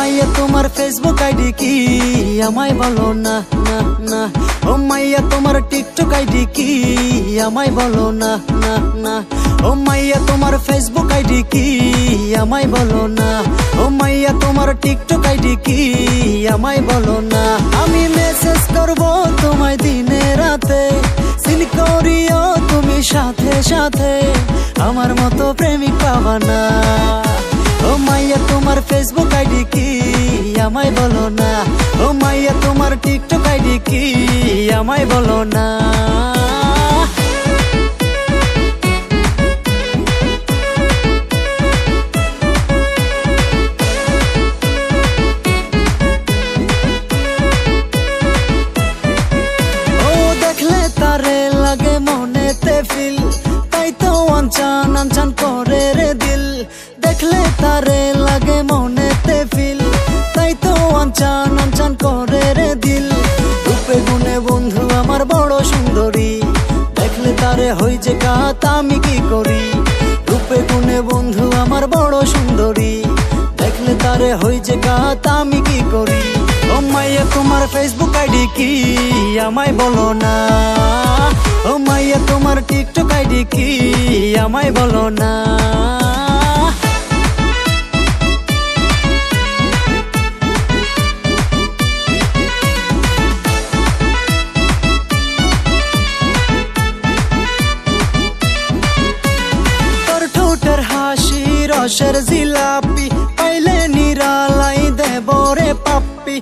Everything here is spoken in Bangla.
মাইয়া তোমার ফেসবুক আইডি কি আমায় বলো না না না। ও মাইয়া তোমার টিকটক আইডি কি আমায় বলো না না না। ও মাইয়া তোমার ফেসবুক আইডি কি আমায় বলো না। ও মাইয়া তোমার টিকটক আইডি কি আমায় বলো না। আমি মেসেজ করব তোমায় দিনে রাতে, সিন করিও তুমি সাথে সাথে, আমার মতো প্রেমিক পাবা না। ও মাইয়া তোমার ফেসবুক আইডি কি আমায় বলো না। ও মাইয়া তোমার টিকটক আইডি কি আমায় বলো না। ও দেখলে তারে লাগে মনেতে ফিল, তাই তো আনচান আনচান করে রে দিল। দেখলে তারে লাগে মনেতে ফিল, তাই তো আনচান আনচান করে রে দিল। রূপে গুণে বন্ধু আমার বড় সুন্দরী, দেখলে তারে হই যে কাত আমি কি করি। রূপে গুণে বন্ধু আমার বড় সুন্দরী, দেখলে তারে হই যে কাত আমি কি করি। ও মাইয়া তোমার ফেসবুক আইডি কি আমায় বলো না। ও মাইয়া তোমার টিকটক আইডি কি আমায় বলো না। হাসি রসের জিলাপি পাইলে নিরালাই দেব রে পাপ্পি।